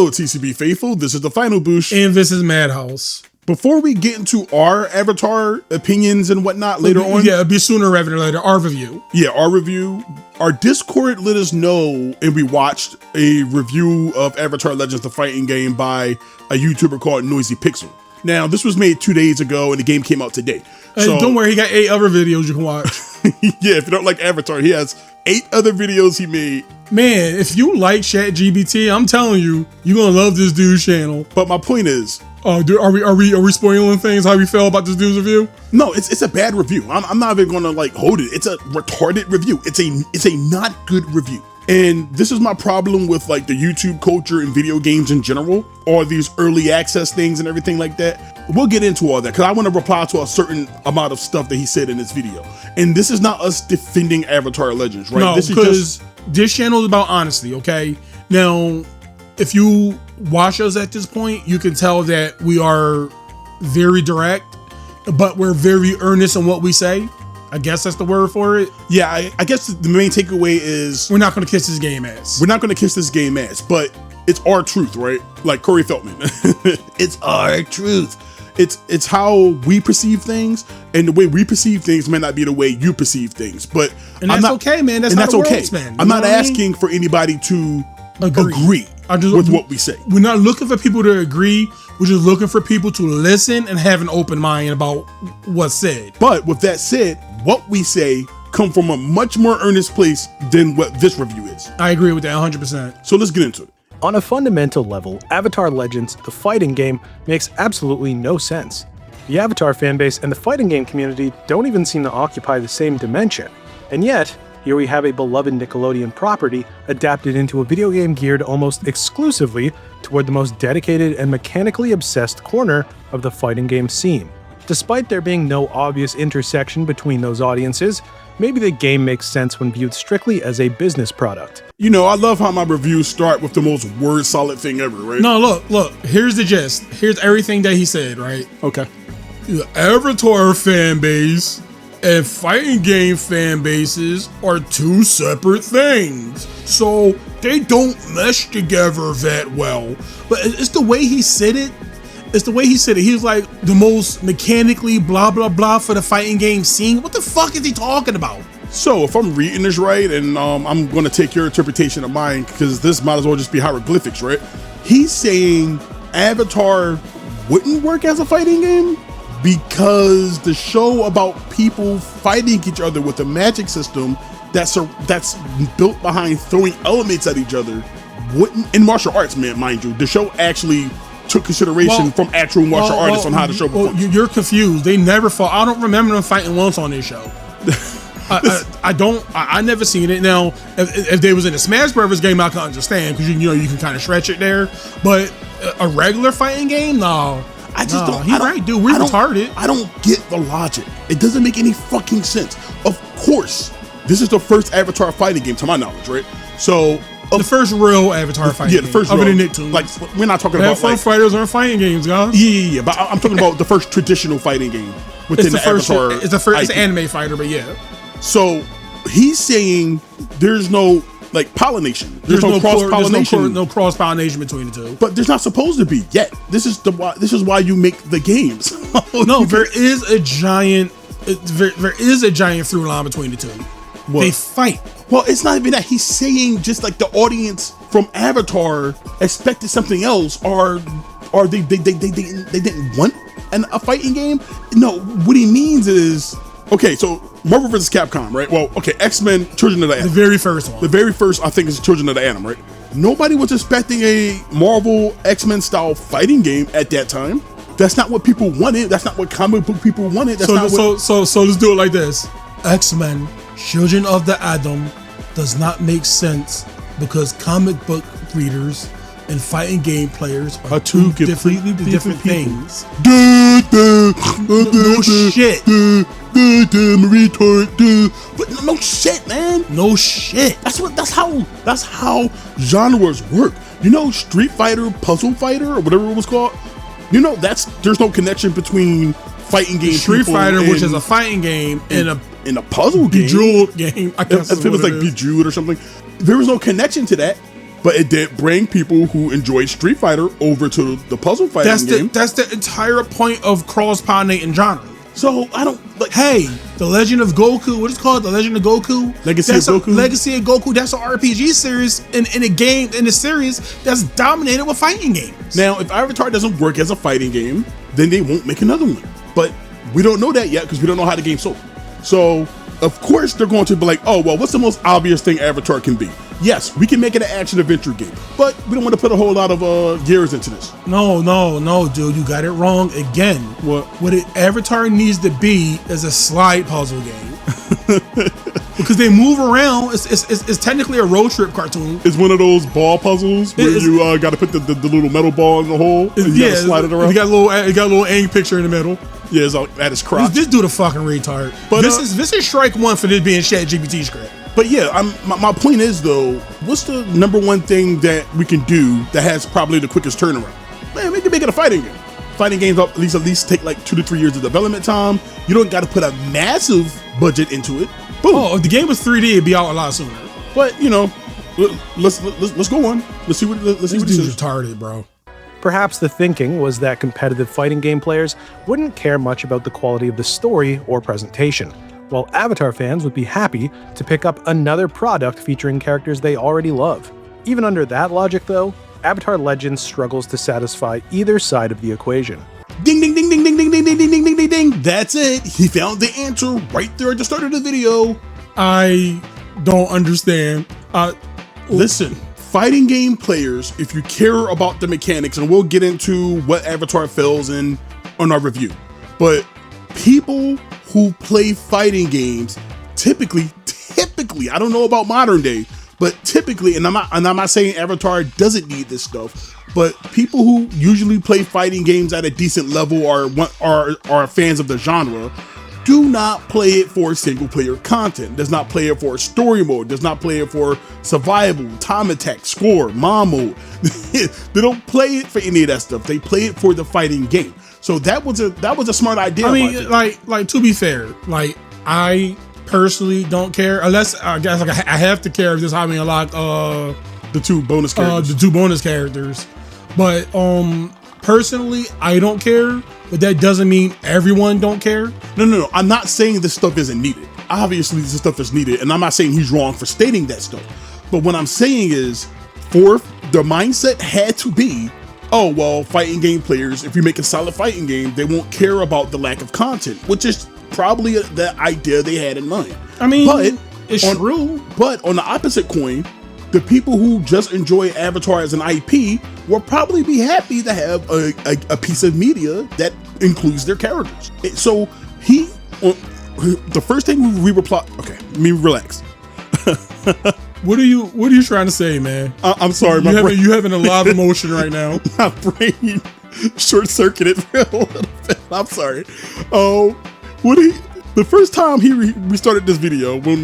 Hello, TCB Faithful. This is the Final Boosh. And this is Madhouse. Before we get into our Avatar opinions and whatnot later on. Yeah, it'll be sooner rather than later. Our review. Yeah, our review. Our Discord let us know, and we watched a review of Avatar Legends, the fighting game by a YouTuber called Noisy Pixel. Now, this was made 2 days ago, and the game came out today. So don't worry, he got 8 other videos you can watch. Yeah, if you don't like Avatar, he has 8 other videos he made. Man, if you like ChatGPT, I'm telling you, you're gonna love this dude's channel. But my point is, are we spoiling things? How we feel about this dude's review? No, it's a bad review. I'm not even gonna like hold it. It's a retarded review. It's a not good review. And this is my problem with like the YouTube culture and video games in general, or these early access things and everything like that. We'll get into all that because I want to reply to a certain amount of stuff that he said in this video. And this is not us defending Avatar Legends, right? No, because this channel is about honesty, okay? Now, if you watch us at this point, you can tell that we are very direct, but we're very earnest in what we say. I guess that's the word for it. Yeah, I guess the main takeaway is we're not going to kiss this game ass. We're not going to kiss this game ass, but it's our truth, right? Like Corey Feldman. It's our truth. It's how we perceive things, and the way we perceive things may not be the way you perceive things. But and that's okay, man. That's okay, man. I'm not asking for anybody to agree with what we say. We're not looking for people to agree. We're just looking for people to listen and have an open mind about what's said. But with that said, what we say come from a much more earnest place than what this review is. I agree with that 100%. So let's get into it. On a fundamental level, Avatar Legends, the fighting game, makes absolutely no sense. The Avatar fanbase and the fighting game community don't even seem to occupy the same dimension. And yet, here we have a beloved Nickelodeon property adapted into a video game geared almost exclusively toward the most dedicated and mechanically obsessed corner of the fighting game scene. Despite there being no obvious intersection between those audiences, maybe the game makes sense when viewed strictly as a business product. You know, I love how my reviews start with the most word-solid thing ever, right? No, look, here's the gist. Here's everything that he said, right? Okay. The Avatar fan base and fighting game fan bases are 2 separate things. So they don't mesh together that well. But it's the way he said it. It's the way he said it. He was like the most mechanically blah, blah, blah for the fighting game scene. What the fuck is he talking about? So if I'm reading this right, and I'm going to take your interpretation of mine, because this might as well just be hieroglyphics, right? He's saying Avatar wouldn't work as a fighting game because the show about people fighting each other with a magic system that's built behind throwing elements at each other wouldn't, in martial arts, man, mind you, the show actually took consideration from actual martial artists on how the show performs. You're confused. They never fought. I don't remember them fighting once on this show. I never seen it. Now, if they was in a Smash Brothers game, I can understand because you can kind of stretch it there. But a regular fighting game, no. I just don't. He's right, dude. We're retarded. I don't get the logic. It doesn't make any fucking sense. Of course, this is the first Avatar fighting game, to my knowledge, right? So the first real Avatar fighting game. Yeah, the first other real. than Nicktoons. Like, we're not talking about like fighters aren't fighting games, guys. Yeah. But I'm talking about the first traditional fighting game within the Avatar. It's an anime fighter, but yeah. So he's saying there's no like pollination. There's no cross-pollination. No cross-pollination between the two. But there's not supposed to be yet. This is why you make the games. No, there is a giant through line between the two. What? They fight. Well, it's not even that. He's saying just like the audience from Avatar expected something else, or they didn't want a fighting game. No, what he means is, okay, so Marvel vs. Capcom, right? Well, okay, X-Men, Children of the Atom. The very first one. The very first, I think, is Children of the Atom, right? Nobody was expecting a Marvel X-Men style fighting game at that time. That's not what people wanted. That's not what comic book people wanted. So let's do it like this. X-Men, Children of the Atom does not make sense because comic book readers and fighing game players are two completely different things. No shit. But no shit, man. No shit. That's how genres work. You know, Street Fighter, Puzzle Fighter, or whatever it was called. You know, there's no connection between fighting game. Street Fighter, which is a fighting game, and a puzzle game. Bejeweled game. I guess if it was like Bejeweled or something, there was no connection to that. but it did bring people who enjoyed Street Fighter over to the puzzle fighting game. That's the entire point of cross-pollinating genre. So I don't like. Hey, The Legend of Goku, what is it called? The Legend of Goku? Legacy of Goku? Legacy of Goku, that's an RPG series in a series that's dominated with fighting games. Now, if Avatar doesn't work as a fighting game, then they won't make another one. But we don't know that yet because we don't know how the game sold. So, of course, they're going to be like, oh, well, what's the most obvious thing Avatar can be? Yes, we can make it an action-adventure game, but we don't want to put a whole lot of gears into this. No, dude, you got it wrong again. What Avatar needs to be is a slide puzzle game. Because they move around. It's technically a road trip cartoon. It's one of those ball puzzles where you got to put the little metal ball in the hole and you got to slide it around. You got a little Aang picture in the middle. Yeah, it's at his crotch. This dude a fucking retard. But this is strike one for this being ChatGPT script. But yeah, my point is though, what's the number one thing that we can do that has probably the quickest turnaround? Man, we can make it a fighting game. Fighting games at least take like 2 to 3 years of development time. You don't got to put a massive budget into it. Boom. Oh, if the game was 3D, it'd be out a lot sooner. But you know, let's go on. Let's see what this dude's retarded, bro. Perhaps the thinking was that competitive fighting game players wouldn't care much about the quality of the story or presentation, while Avatar fans would be happy to pick up another product featuring characters they already love. Even under that logic though, Avatar Legends struggles to satisfy either side of the equation. Ding ding ding ding ding ding ding ding ding ding ding ding. That's it. He found the answer right there at the start of the video. I don't understand. Listen, fighting game players, if you care about the mechanics, and we'll get into what Avatar fails in on our review, but people who play fighting games typically, I don't know about modern day, but typically, and I'm not saying Avatar doesn't need this stuff, but people who usually play fighting games at a decent level are fans of the genre, do not play it for single player content, does not play it for story mode, does not play it for survival, time attack, score, mom mode. They don't play it for any of that stuff. They play it for the fighting game. So that was a smart idea. I mean, like to be fair, like I personally don't care unless I guess like I have to care if this having a lot the two bonus characters. But personally, I don't care. But that doesn't mean everyone don't care. No. I'm not saying this stuff isn't needed. Obviously, this stuff is needed, and I'm not saying he's wrong for stating that stuff. But what I'm saying is, the mindset had to be, oh, well, fighting game players, if you make a solid fighting game, they won't care about the lack of content, which is probably the idea they had in mind. I mean, it's true. But on the opposite coin, the people who just enjoy Avatar as an IP will probably be happy to have a piece of media that includes their characters. So the first thing we reply, okay, let me relax. What are you trying to say, man? I'm sorry, you having a lot of emotion right now. My brain short-circuited for a little bit. I'm sorry. The first time we started this video, we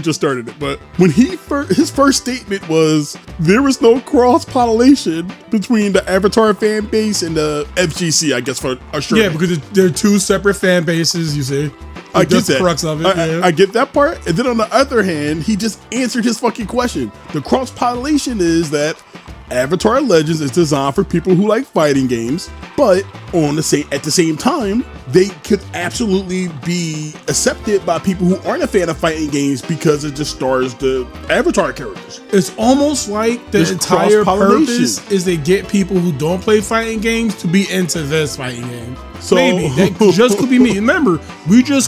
just started it, but when his first statement was there was no cross-pollination between the Avatar fan base and the FGC, I guess for sure. Yeah, because they're two separate fan bases, you see. I get that. The crux of it. I get that part. And then on the other hand, he just answered his fucking question. The cross-pollination is that Avatar Legends is designed for people who like fighting games, but at the same time, they could absolutely be accepted by people who aren't a fan of fighting games because it just stars the Avatar characters. It's almost like the entire purpose is to get people who don't play fighting games to be into this fighting game. So maybe that just could be me. Remember, we don't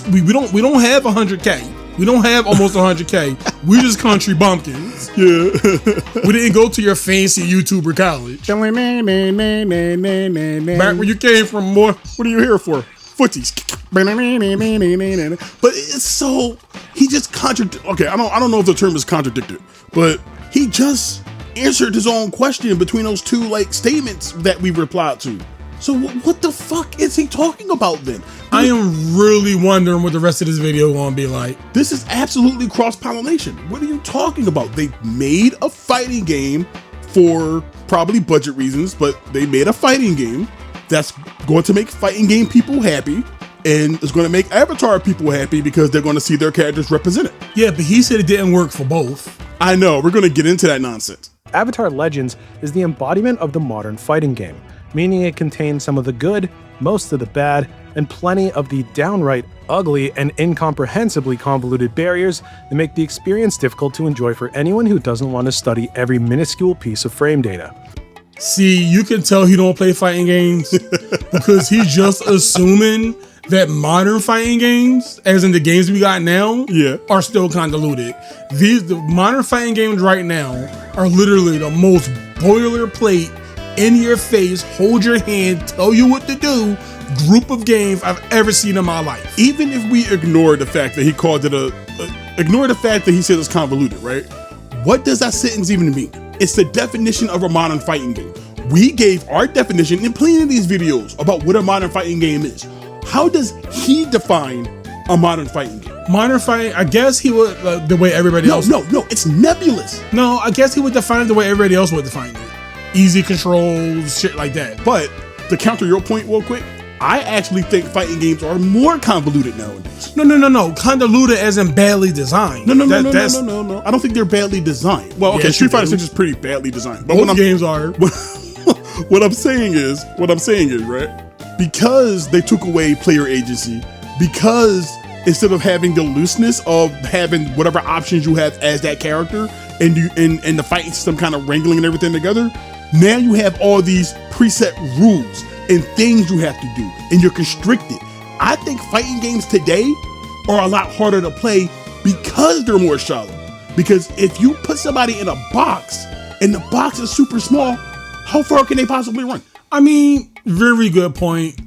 have 100K. We don't have almost 100K. We just country bumpkins. Yeah. We didn't go to your fancy YouTuber college. Back where you came from, boy. What are you here for? Footies. But it's so, he just contradicted. Okay, I don't know if the term is contradicted, but he just answered his own question between those two statements that we replied to. So what the fuck is he talking about then? I am really wondering what the rest of this video gonna be like. This is absolutely cross-pollination. What are you talking about? They made a fighting game for probably budget reasons, but they made a fighting game that's going to make fighting game people happy, and it's going to make Avatar people happy because they're going to see their characters represented. Yeah, but he said it didn't work for both. I know. We're going to get into that nonsense. Avatar Legends is the embodiment of the modern fighting game, meaning it contains some of the good, most of the bad, and plenty of the downright ugly and incomprehensibly convoluted barriers that make the experience difficult to enjoy for anyone who doesn't want to study every minuscule piece of frame data. See, you can tell he don't play fighting games because he's just assuming that modern fighting games, as in the games we got now, are still convoluted. The modern fighting games right now are literally the most boilerplate, in your face, hold your hand, tell you what to do group of games I've ever seen in my life. Even if we ignore the fact that he called it ignore the fact that he said it's convoluted, right? What does that sentence even mean? It's the definition of a modern fighting game. We gave our definition in plenty of these videos about what a modern fighting game is. How does he define a modern fighting game? Modern fighting, I guess he would, the way everybody else. No, it's nebulous. No, I guess he would define it the way everybody else would define it. Easy controls, shit like that. But to counter your point real quick, I actually think fighting games are more convoluted nowadays. No. Convoluted as in badly designed. No. I don't think they're badly designed. Well, okay, Street Fighter 6 is pretty badly designed. But both games are. What I'm saying is, right? Because they took away player agency, because instead of having the looseness of having whatever options you have as that character, and the fighting system kind of wrangling and everything together, now you have all these preset rules and things you have to do, and you're constricted. I think fighting games today are a lot harder to play because they're more shallow. Because if you put somebody in a box and the box is super small, how far can they possibly run? I mean, very good point.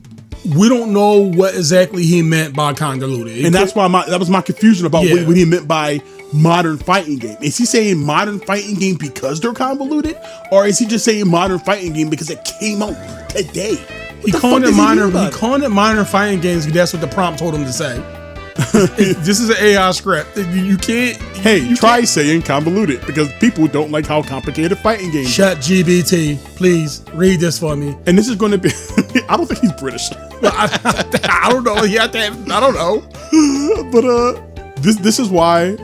We don't know what exactly he meant by convoluted. And that's why that was my confusion about what he meant by modern fighting game. Is he saying modern fighting game because they're convoluted? Or is he just saying modern fighting game because it came out today? He called it modern fighting games because that's what the prompt told him to say. This is an AI script. You can't. Try saying convoluted because people don't like how complicated fighting games. Shut GBT, please read this for me. And this is going to be. I don't think he's British. I don't know. I don't know. But this is why.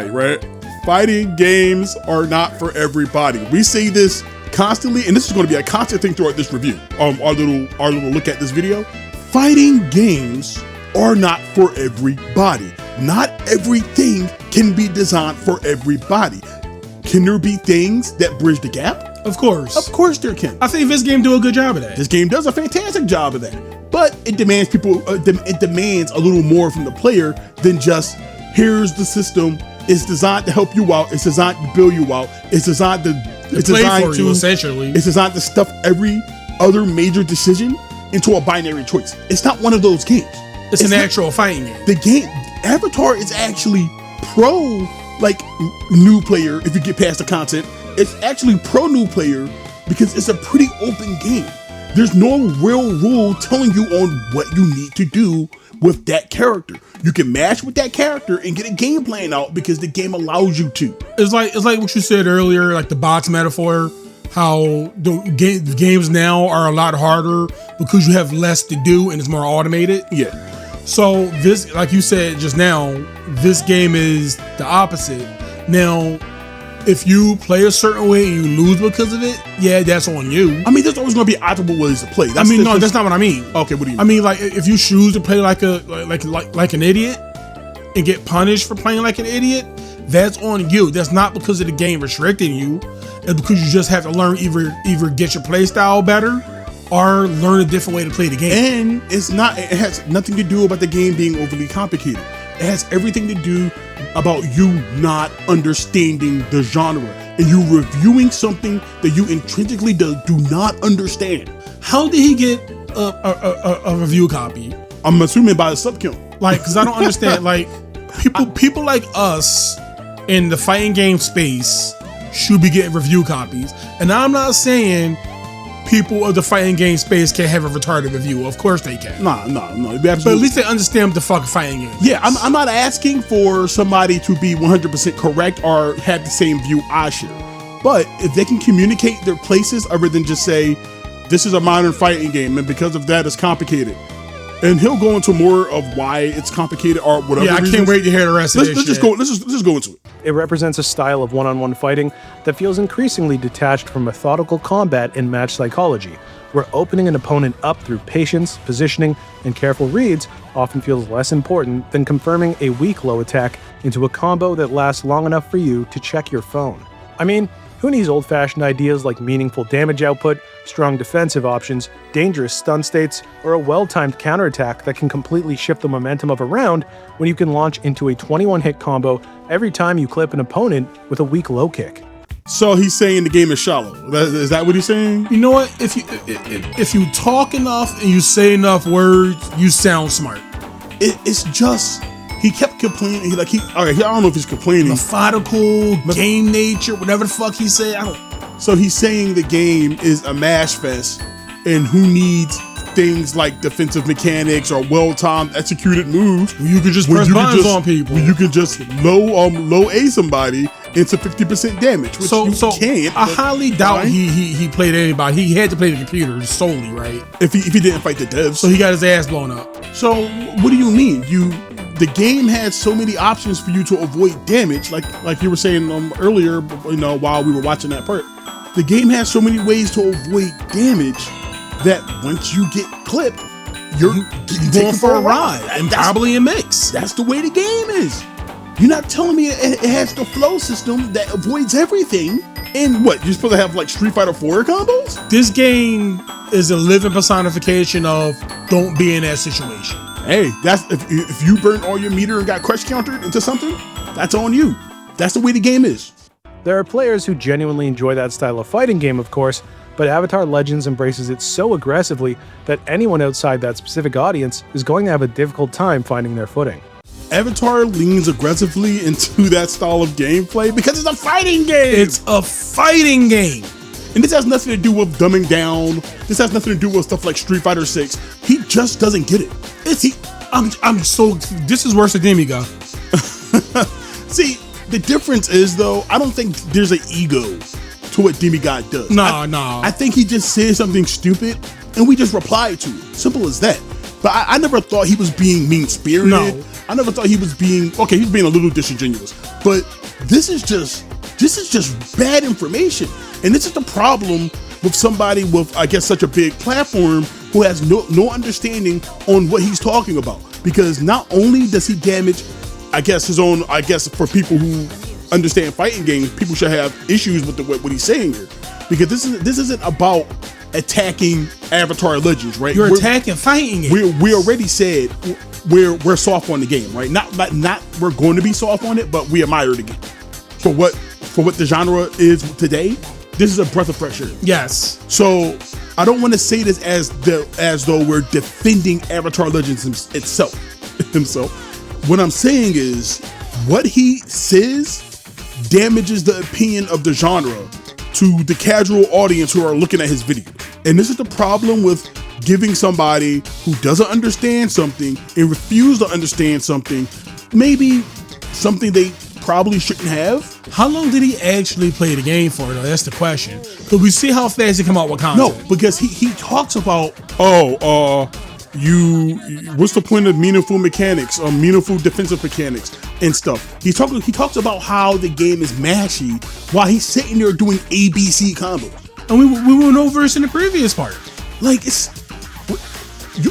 Right? Fighting games are not for everybody. We say this constantly, and this is going to be a constant thing throughout this review. Our little look at this video. Fighting games are not for everybody. Not everything can be designed for everybody. Can there be things that bridge the gap? Of course. Of course there can. I think this game do a good job of that. This game does a fantastic job of that. But it demands it demands a little more from the player than just, here's the system. It's designed to help you out. It's designed to build you out. It's designed to essentially. It's designed to stuff every other major decision into a binary choice. It's not one of those games. It's an actual fighting game. The game Avatar is actually pro new player. If you get past the content, it's actually pro new player because it's a pretty open game. There's no real rule telling you on what you need to do with that character. You can match with that character and get a game plan out because the game allows you to. It's like what you said earlier, like the box metaphor. How the games now are a lot harder because you have less to do and it's more automated. Yeah. So this, like you said just now, this game is the opposite. Now, if you play a certain way and you lose because of it, yeah, that's on you. I mean, there's always going to be optimal ways to play. That's not what I mean. Okay, what do you mean? I mean, like, if you choose to play like an idiot and get punished for playing like an idiot, that's on you. That's not because of the game restricting you. It's because you just have to learn either get your play style better or learn a different way to play the game. And it has nothing to do about the game being overly complicated. It has everything to do about you not understanding the genre and you reviewing something that you intrinsically do not understand. How did he get a review copy? I'm assuming by a sub count. Like, because I don't understand. Like, people like us in the fighting game space should be getting review copies. And I'm not saying people of the fighting game space can't have a retarded review. Of course they can. No. But at least they understand what the fuck fighting game is. Yeah, I'm not asking for somebody to be 100% correct or have the same view I share. But if they can communicate their places other than just say, this is a modern fighting game and because of that it's complicated. And he'll go into more of why it's complicated or whatever. Yeah, I can't wait to hear the rest of this shit. Let's just go into it. It represents a style of one-on-one fighting that feels increasingly detached from methodical combat and match psychology, where opening an opponent up through patience, positioning, and careful reads often feels less important than confirming a weak low attack into a combo that lasts long enough for you to check your phone. I mean, who needs old-fashioned ideas like meaningful damage output, strong defensive options, dangerous stun states, or a well-timed counterattack that can completely shift the momentum of a round when you can launch into a 21-hit combo every time you clip an opponent with a weak low kick? So he's saying the game is shallow. Is that what he's saying? You know what? If you talk enough and you say enough words, you sound smart. It's just he kept complaining. I don't know if he's complaining. Methodical, game nature, whatever the fuck he said. So he's saying the game is a mash fest, and who needs things like defensive mechanics or well-timed executed moves? You could just press buttons on people. You can just low A somebody into 50% damage, which you can't. I highly doubt he played anybody. He had to play the computer solely, right? If he didn't fight the devs. So he got his ass blown up. So what do you mean? The game had so many options for you to avoid damage, like you were saying earlier, while we were watching that part. The game has so many ways to avoid damage that once you get clipped, you're going for a ride, and probably a mix. That's the way the game is. You're not telling me it has the flow system that avoids everything. And what, you're supposed to have like Street Fighter 4 combos? This game is a living personification of don't be in that situation. Hey, that's if you burn all your meter and got crush countered into something, that's on you. That's the way the game is. There are players who genuinely enjoy that style of fighting game, of course, but Avatar Legends embraces it so aggressively that anyone outside that specific audience is going to have a difficult time finding their footing. Avatar leans aggressively into that style of gameplay because it's a fighting game. It's a fighting game. And this has nothing to do with dumbing down. This has nothing to do with stuff like Street Fighter 6. He just doesn't get it. This is worse than Demigod. See, the difference is though, I don't think there's an ego to what Demigod does. No. I think he just says something stupid and we just reply to it. Simple as that. But I never thought he was being mean-spirited. No. I never thought he was being, okay, he's being a little disingenuous. But this is just bad information. And this is the problem with somebody with, I guess, such a big platform who has no understanding on what he's talking about. Because not only does he damage, for people who understand fighting games, people should have issues with what he's saying here. Because this isn't about attacking Avatar Legends, right? You're attacking fighting games. We already said we're soft on the game, right? Not we're going to be soft on it, but we admire the game. For what the genre is today, this is a breath of fresh air. Yes. So I don't want to say this as though we're defending Avatar Legends himself. What I'm saying is what he says damages the opinion of the genre to the casual audience who are looking at his video. And this is the problem with giving somebody who doesn't understand something and refuse to understand something, maybe something they probably shouldn't have. How long did he actually play the game for, though? That's the question. Because we see how fast he come out with content. No, because he talks about, what's the point of meaningful mechanics or meaningful defensive mechanics and stuff. He talks about how the game is mashy while he's sitting there doing ABC combos. And we went over this in the previous part. Like,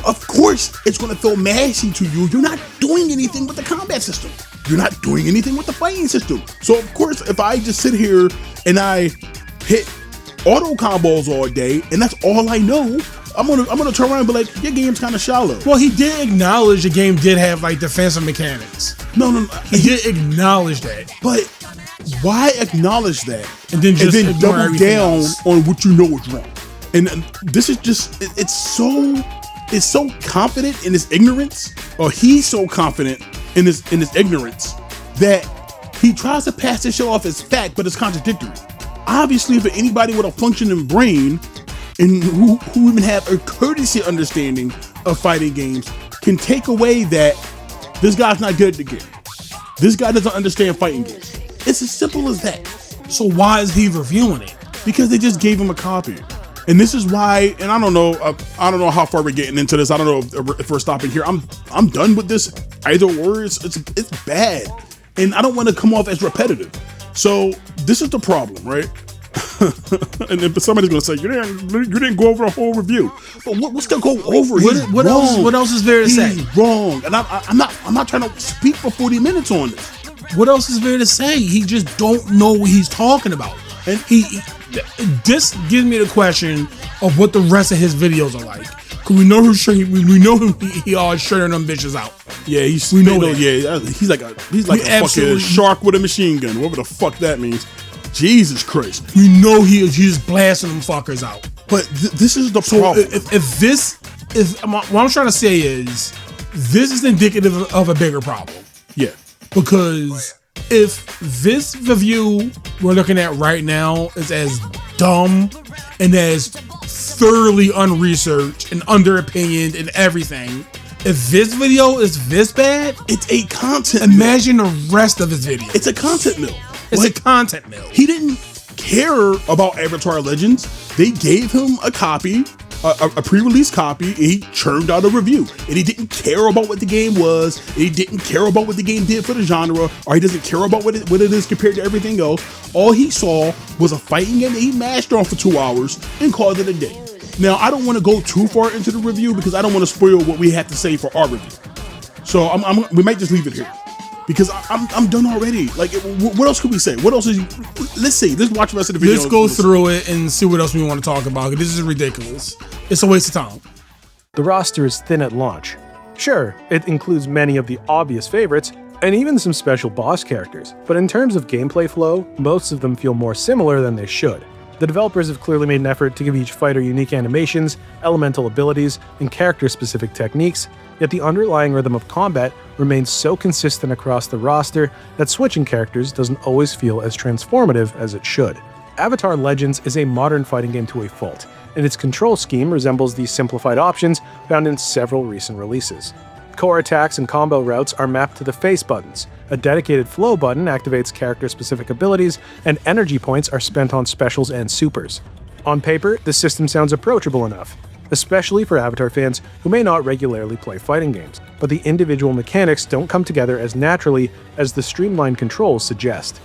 of course it's going to feel mashy to you. You're not doing anything with the combat system. You're not doing anything with the fighting system. So of course, if I just sit here and I hit auto combos all day and that's all I know, I'm gonna turn around and be like, your game's kind of shallow. Well, he did acknowledge the game did have like defensive mechanics. No. He did acknowledge that. But why acknowledge that and then double down on what you know is wrong? And this is just, it's so confident in his ignorance, or he's so confident in his ignorance that he tries to pass this shit off as fact, but it's contradictory. Obviously, for anybody with a functioning brain and who even have a courtesy understanding of fighting games can take away that this guy's not good at the game. This guy doesn't understand fighting games. It's as simple as that. So why is he reviewing it? Because they just gave him a copy. And this is why, and I don't know how far we're getting into this. I don't know if we're stopping here. I'm done with this either or. It's bad. and I don't want to come off as repetitive. So this is the problem, right? And then somebody's gonna say you didn't go over a whole review. But what's to go over? What else is there to say? He's wrong, and I'm not trying to speak for 40 minutes on this. What else is there to say? He just don't know what he's talking about. And this gives me the question of what the rest of his videos are like. Cause we know he always shutting them bitches out. Yeah, he's like a fucking shark with a machine gun. Whatever the fuck that means. Jesus Christ. We know he's just blasting them fuckers out. But this is the problem. If this is what I'm trying to say is this is indicative of a bigger problem. Yeah. Because if this review we're looking at right now is as dumb and as thoroughly unresearched and under-opinioned and everything, if this video is this bad, it's a content imagine the rest of his video. It's a content mill. It's a content mill. He didn't care about Avatar Legends. They gave him a copy, a pre-release copy, and he churned out a review. And he didn't care about what the game was, and he didn't care about what the game did for the genre, or he doesn't care about what it is compared to everything else. All he saw was a fighting game that he mashed on for 2 hours and called it a day. Now, I don't want to go too far into the review because I don't want to spoil what we have to say for our review. So we might just leave it here. Because I'm done already. Like, what else could we say? What else is? Let's watch the rest of the video. Let's go through it and see what else we want to talk about. This is ridiculous. It's a waste of time. The roster is thin at launch. Sure, it includes many of the obvious favorites, and even some special boss characters. But in terms of gameplay flow, most of them feel more similar than they should. The developers have clearly made an effort to give each fighter unique animations, elemental abilities, and character-specific techniques, yet the underlying rhythm of combat remains so consistent across the roster that switching characters doesn't always feel as transformative as it should. Avatar Legends is a modern fighting game to a fault, and its control scheme resembles the simplified options found in several recent releases. Core attacks and combo routes are mapped to the face buttons. A dedicated flow button activates character-specific abilities, and energy points are spent on specials and supers. On paper, the system sounds approachable enough, especially for Avatar fans who may not regularly play fighting games, but the individual mechanics don't come together as naturally as the streamlined controls suggest.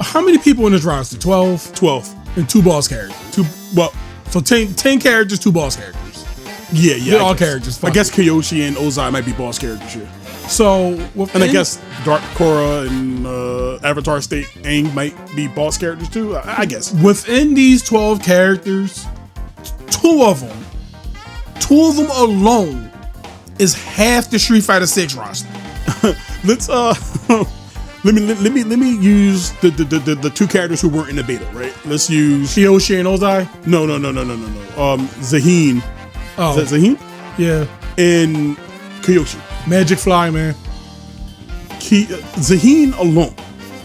How many people in this roster? 12? 12. And 2 boss characters. So 10 characters, 2 boss characters. Yeah. They're all characters. I guess Kyoshi and Ozai might be boss characters here. So, and I guess Dark Korra and Avatar State Aang might be boss characters too. I guess within these 12 characters, two of them alone is half the Street Fighter 6 roster. Let's let me use the 2 characters who weren't in the beta, right? Let's use Kyoshi and Ozai. No. Zaheen. Oh, is that Zaheen? Yeah. And Kyoshi. Magic Fly, man. Zaheen alone,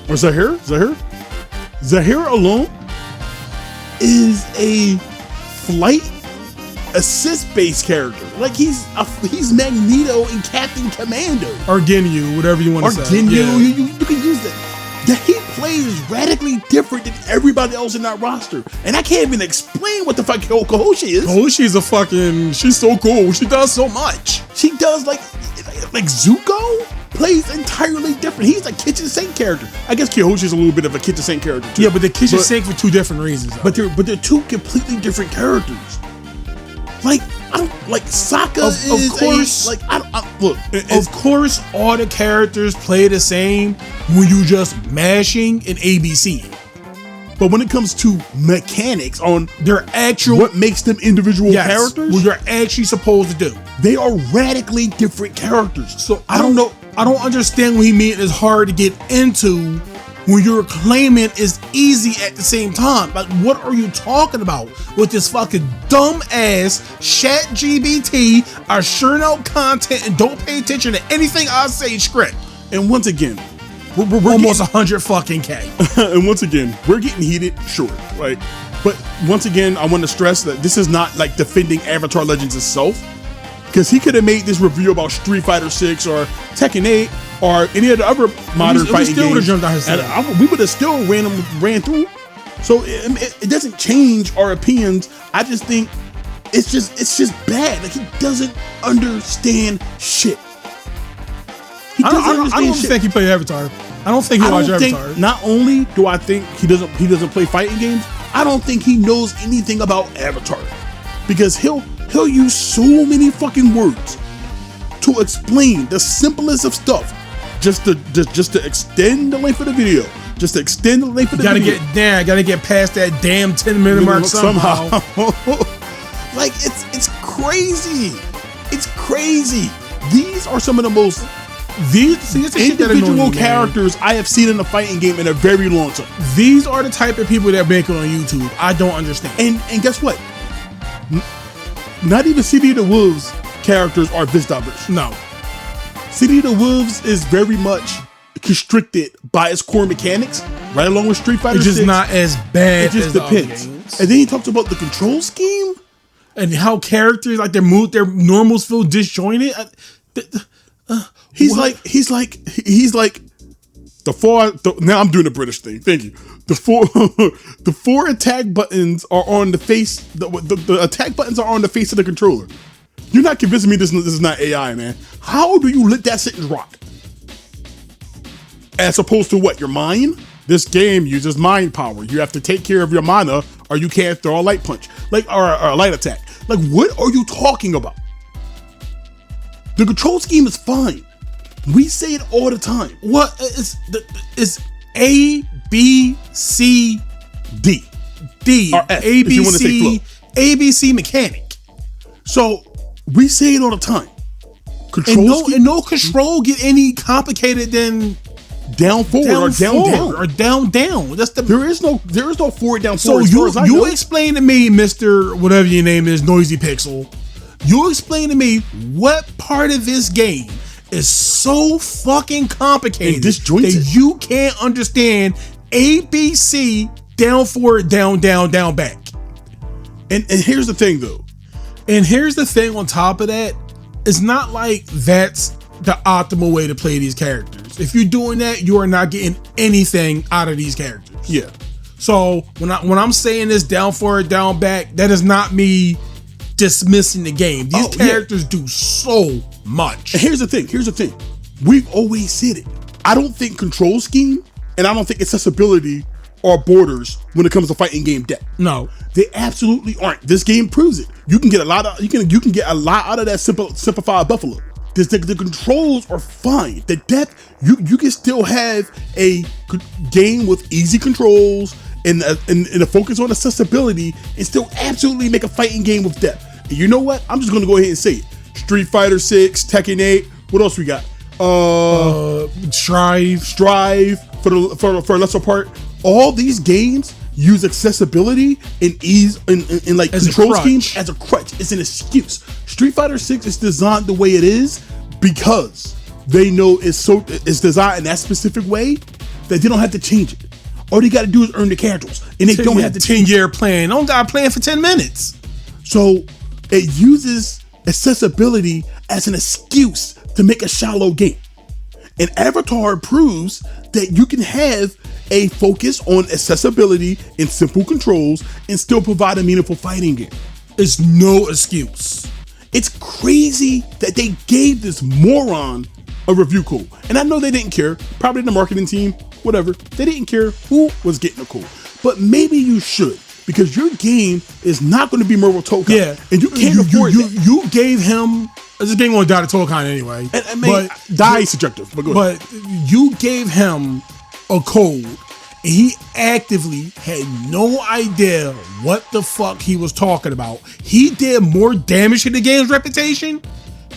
or Zahir alone is a flight assist-based character. Like he's Magneto and Captain Commando. Or Ginyu, whatever you want to say. Ginyu, yeah. you can use that. He plays radically different than everybody else in that roster. And I can't even explain what the fuck Kohoshi is. Kohoshi's she's so cool. She does so much. She does like Zuko plays entirely different. He's a kitchen sink character. I guess Kyoshi's a little bit of a kitchen sink character too. Yeah, but the kitchen sink for 2 different reasons. But they're 2 completely different characters. Like I don't like Sokka. Of course, of course, all the characters play the same when you just mashing and ABC. But when it comes to mechanics on their actual, what makes them individual characters, what you're actually supposed to do, they are radically different characters. So I don't know. I don't understand what he meant. It's hard to get into when you're claiming it's easy at the same time. Like, what are you talking about with this fucking dumb ass ChatGPT? I churn out content and don't pay attention to anything I say script. And once again, we're almost 100 fucking K. And once again, we're getting heated, sure. Like, but once again, I want to stress that this is not like defending Avatar Legends itself, because he could have made this review about Street Fighter 6 or Tekken 8 or any of the other modern fighting games, and we would have still ran through. So it doesn't change our opinions. I just think it's just bad. Like, he doesn't understand shit. He I doesn't don't understand shit. think he played Avatar. I don't think he watched Avatar. Not only do I think he doesn't play fighting games, I don't think he knows anything about Avatar, because he'll use so many fucking words to explain the simplest of stuff, just to extend the length of the video, just to extend the length of the video. Gotta get past that damn 10-minute mark somehow. Like it's crazy. It's crazy. These are some of the most individual characters I have seen in a fighting game in a very long time. These are the type of people that make it on YouTube. I don't understand. And guess what? Not even City of the Wolves characters are this diverse. No. City of the Wolves is very much constricted by its core mechanics, right along with Street Fighter 6. It's just not as bad. It just depends. And then he talks about the control scheme and how characters, like their normals feel disjointed. He's like now I'm doing the British thing. Thank you. The four attack buttons are on the face. The attack buttons are on the face of the controller. You're not convincing me this is not AI, man. How do you let that sentence rock? As opposed to what? Your mind? This game uses mind power. You have to take care of your mana, or you can't throw a light punch, or a light attack. Like, what are you talking about? The control scheme is fine. We say it all the time. What is A, B, C, D, or F, A, B, C, A, B, C mechanic. So we say it all the time. Control and no control get any complicated than down forward or down down. That's there is no forward down forward. So you explain to me, Mr. whatever your name is, Noisy Pixel. You explain to me what part of this game is so fucking complicated and disjointed that you can't understand A, B, C, down forward, down back. And here's the thing though. And here's the thing on top of that, it's not like that's the optimal way to play these characters. If you're doing that, you are not getting anything out of these characters. Yeah. So when I'm saying this down forward, down back, that is not me dismissing the game. These characters do so much. And here's the thing. We've always said it. I don't think control scheme and I don't think accessibility are borders when it comes to fighting game depth. No, they absolutely aren't. This game proves it. You can get a lot out of that simplified buffalo. The controls are fine. The depth, you can still have a game with easy controls and a focus on accessibility and still absolutely make a fighting game with depth. And you know what? I'm just gonna go ahead and say it. Street Fighter 6, Tekken 8. What else we got? Strive for a lesser part. All these games use accessibility and ease and like as control schemes as a crutch. It's an excuse. Street Fighter 6 is designed the way it is because they know it's designed in that specific way that they don't have to change it. All they got to do is earn the casuals, and they don't have to 10-year plan. Don't got playing for 10 minutes. So it uses accessibility as an excuse to make a shallow game. And Avatar proves that you can have a focus on accessibility and simple controls and still provide a meaningful fighting game. It's no excuse. It's crazy that they gave this moron a review code. And I know they didn't care. Probably the marketing team, whatever. They didn't care who was getting a code. But maybe you should, because your game is not going to be Murrow Tokan. Yeah. And you can't afford that. You gave him... This game won't die to Tokan anyway. But die is subjective. But you gave him a code, and he actively had no idea what the fuck he was talking about. He did more damage to the game's reputation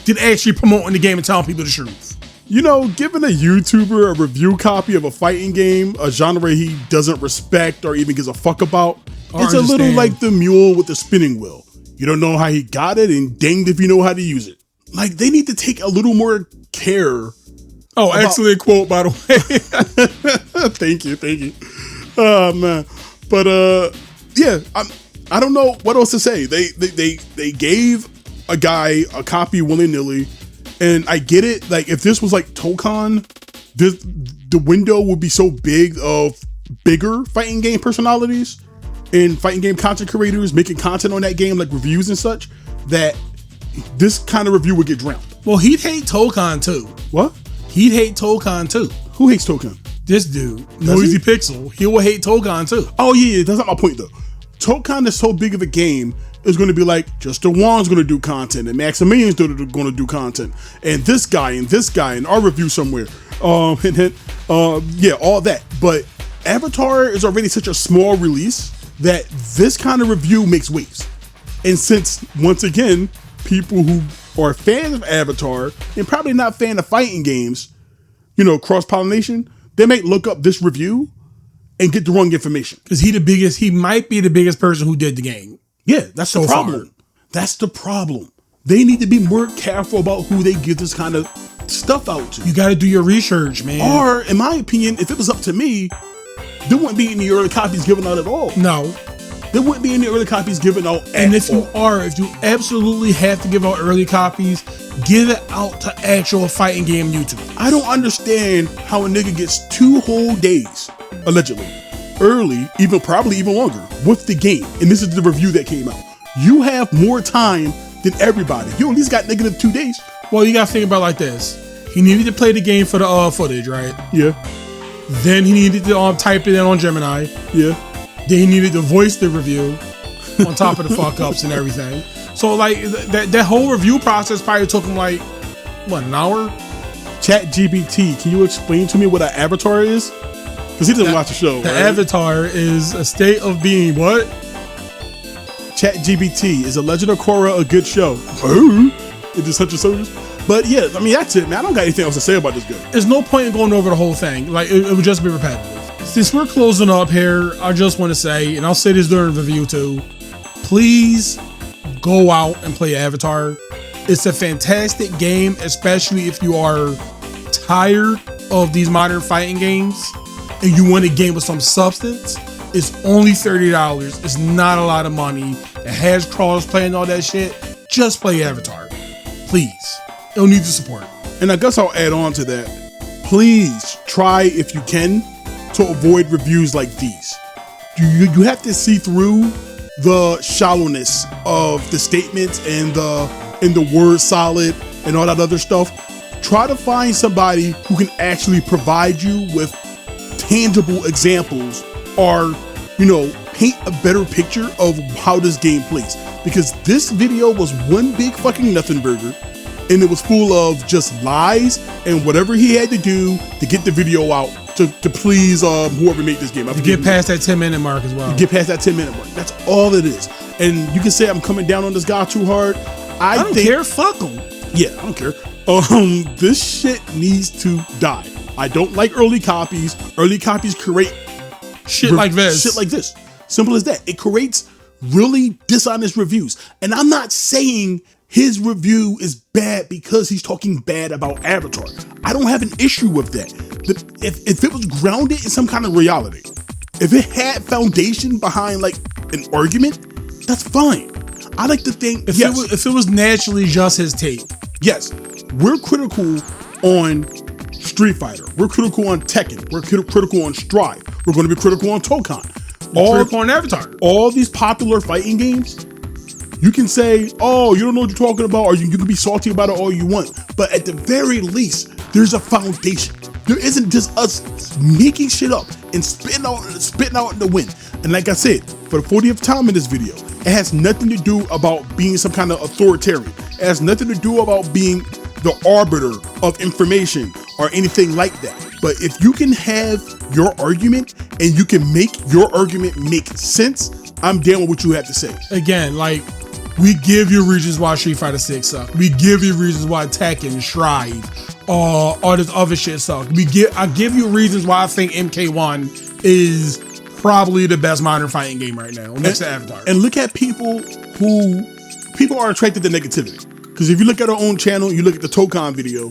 than actually promoting the game and telling people the truth. You know, giving a YouTuber a review copy of a fighting game, a genre he doesn't respect or even gives a fuck about, it's a little like the mule with the spinning wheel. You don't know how he got it, and danged if you know how to use it. Like, they need to take a little more care. Oh, excellent quote, by the way. Thank you. Oh man. But yeah, I don't know what else to say. They gave a guy a copy willy-nilly, and I get it. Like, if this was like Tokan, the window would be so big of bigger fighting game personalities and fighting game content creators making content on that game, like reviews and such, that this kind of review would get drowned. Well, he'd hate Tokan too. What? He'd hate Tokan too. Who hates Token? This dude, Does Noisy he? Pixel, he will hate Tokan too. Oh yeah, that's not my point though. Token is so big of a game is going to be like just the Juan's going to do content and Maximilian's going to do content and this guy and our review somewhere. And then yeah, all that. But Avatar is already such a small release that this kind of review makes waves. And since once again, people who are fans of Avatar and probably not fan of fighting games, you know, cross-pollination, they might look up this review and get the wrong information. Because he might be the biggest person who did the game. Yeah, that's the problem. That's the problem. They need to be more careful about who they give this kind of stuff out to. You got to do your research, man. Or, in my opinion, if it was up to me, there wouldn't be any early copies given out at all. No. There wouldn't be any early copies given out And if you absolutely have to give out early copies, give it out to actual fighting game YouTubers. I don't understand how a nigga gets 2 whole days, allegedly, early, probably even longer, with the game. And this is the review that came out. You have more time than everybody. You at least got negative 2 days. Well, you got to think about it like this. He needed to play the game for the footage, right? Yeah. Then he needed to type it in on Gemini. Yeah. Then he needed to voice the review on top of the fuck ups and everything. So like that whole review process probably took him like, what, an hour? ChatGPT, can you explain to me what an avatar is? Because he doesn't watch the show. The right? avatar is a state of being what? ChatGPT, is a Legend of Korra a good show? It just such a soldiers. But yeah, I mean that's it, man. I don't got anything else to say about this guy. There's no point in going over the whole thing. Like it would just be repetitive. Since we're closing up here, I just want to say, and I'll say this during the review too, please go out and play Avatar. It's a fantastic game, especially if you are tired of these modern fighting games and you want a game with some substance. It's only $30. It's not a lot of money. It has crossplay and all that shit. Just play Avatar. Please. It'll need the support. And I guess I'll add on to that. Please try, if you can, to avoid reviews like these. You have to see through the shallowness of the statements and the word solid and all that other stuff. Try to find somebody who can actually provide you with tangible examples or, you know, paint a better picture of how this game plays. Because this video was one big fucking nothing burger. And it was full of just lies and whatever he had to do to get the video out to please whoever made this game. To get past that 10-minute mark as well. Get past that 10-minute mark. That's all it is. And you can say I'm coming down on this guy too hard. I don't care. Fuck him. Yeah, I don't care. This shit needs to die. I don't like early copies. Early copies create shit like this. Shit like this. Simple as that. It creates really dishonest reviews. And I'm not saying his review is bad because he's talking bad about Avatar. I don't have an issue with that. If it was grounded in some kind of reality, if it had foundation behind like an argument, that's fine. I like to think, if it was naturally just his take. Yes, we're critical on Street Fighter. We're critical on Tekken. We're critical on Strive. We're going to be critical on Tokan. Critical on Avatar. All these popular fighting games, you can say, oh, you don't know what you're talking about, or you can be salty about it all you want. But at the very least, there's a foundation. There isn't just us making shit up and spitting out in the wind. And like I said, for the 40th time in this video, it has nothing to do about being some kind of authoritarian. It has nothing to do about being the arbiter of information or anything like that. But if you can have your argument and you can make your argument make sense, I'm down with what you have to say. Again, like, we give you reasons why Street Fighter 6 sucked. We give you reasons why Tekken, Strive, all this other shit sucked. I give you reasons why I think MK1 is probably the best modern fighting game right now, next to Avatar. And look at people are attracted to negativity. Because if you look at our own channel, you look at the Tokan video,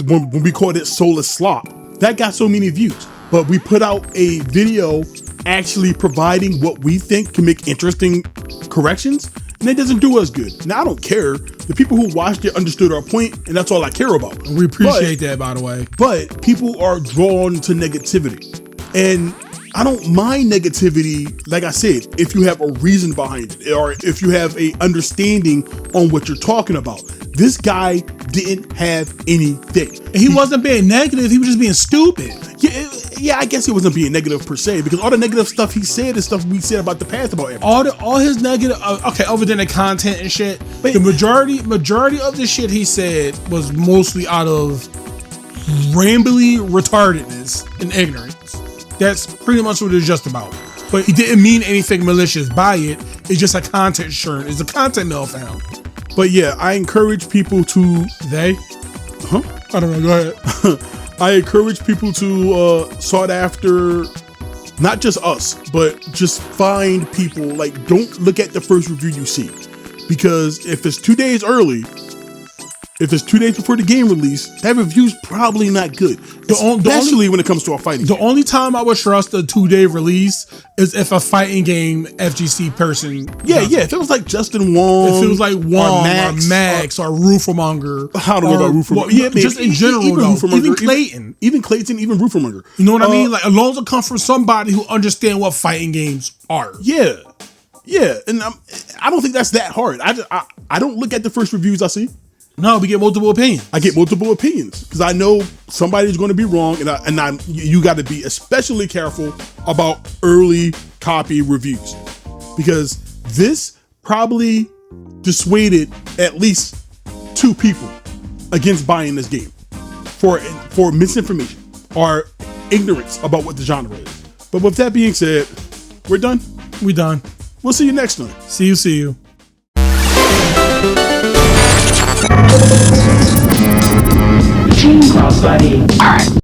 when we called it Soulless Slop, that got so many views. But we put out a video actually providing what we think can make interesting corrections, and it doesn't do us good. Now, I don't care. The people who watched it understood our point, and that's all I care about. We appreciate that, by the way. But people are drawn to negativity. And I don't mind negativity, like I said, if you have a reason behind it, or if you have a understanding on what you're talking about. This guy didn't have anything. And he wasn't being negative, he was just being stupid. Yeah, I guess he wasn't being negative per se, because all the negative stuff he said is stuff we said about the past about everything. All his negative, okay, other than the content and shit, but the majority of the shit he said was mostly out of rambly retardedness and ignorance. That's pretty much what it's just about. But he didn't mean anything malicious by it. It's just a content churn. It's a content meltdown. But yeah, I encourage people to I don't know. Go ahead. I encourage people to sought after not just us, but just find people. Like, don't look at the first review you see, because if it's 2 days early, if it's 2 days before the game release, that review's probably not good. Especially when it comes to a fighting game. The only time I would trust a 2-day release is if a fighting game FGC person. Yeah. If it was like Justin Wong, if it was like Wong or Max or Roofermonger. I don't know about Roofermonger. Yeah, just in general, even Clayton. Even Clayton, even Roofermonger. You know what I mean? Like, as long as it comes from somebody who understands what fighting games are. Yeah, and I don't think that's that hard. I don't look at the first reviews I see. No, we get multiple opinions. I get multiple opinions because I know somebody's going to be wrong, and you got to be especially careful about early copy reviews, because this probably dissuaded at least 2 people against buying this game for misinformation or ignorance about what the genre is. But with that being said, we're done. We done. We'll see you next time. See you. Team Crossbody.